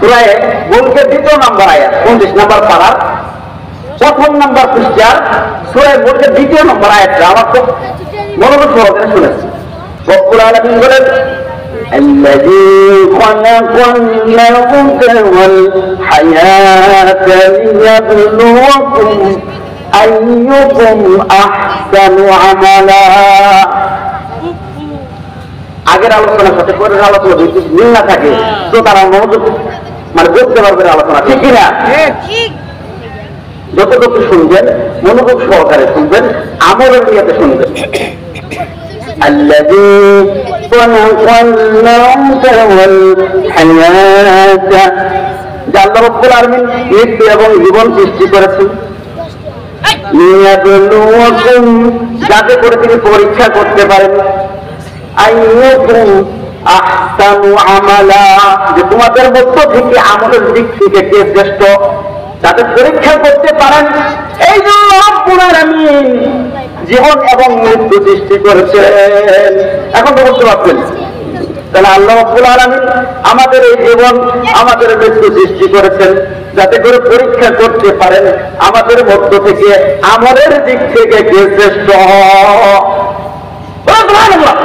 সূরা মুলকের 2 নম্বর আয়াত 29 নম্বর পারার 1 নম্বর পৃষ্ঠার সূরা মুলকের 2 নম্বর আয়াতটা আমার খুব মনোযোগ সহকারে শুনেছি। রব্বুল আলামিন বলেন الذي خلق الموت والحياة ليبلوكم أيكم أحسن عملا। আগের আলোচনার সাথে পরের আলোচনা যদি মিল না থাকে তো তারা মনোযোগ মানে বুঝতে পারবে আলোচনা, ঠিক কিনা? যতটুকু শুনবেন মনোযোগ সহকারে শুনবেন, আমলের নিয়তে শুনবেন। الذي خلق الموت والحياة, আল্লাহ রাব্বুল আলামিন মৃত্যু এবং জীবন সৃষ্টি করেছেন লিয়াবলুয়াকুম, যাতে করে তিনি পরীক্ষা করতে পারেন আইয়ুকুম আহসানু আমালা, যে তোমাদের মধ্য থেকে আমলের দিক থেকে কে শ্রেষ্ঠ, যাতে পরীক্ষা করতে পারেন। এই জন্য রব্বুল আলামিন জীবন এবং মৃত্যু সৃষ্টি করেছেন। এখন তো বুঝতে পারছেন, তাহলে আল্লাহ রাব্বুল আলামিন আমাদের এই জীবন আমাদের মৃত্যু সৃষ্টি করেছেন যাতে করে পরীক্ষা করতে পারেন আমাদের মধ্য থেকে আমলের দিক থেকে কে শ্রেষ্ঠ। সুবহানাল্লাহ।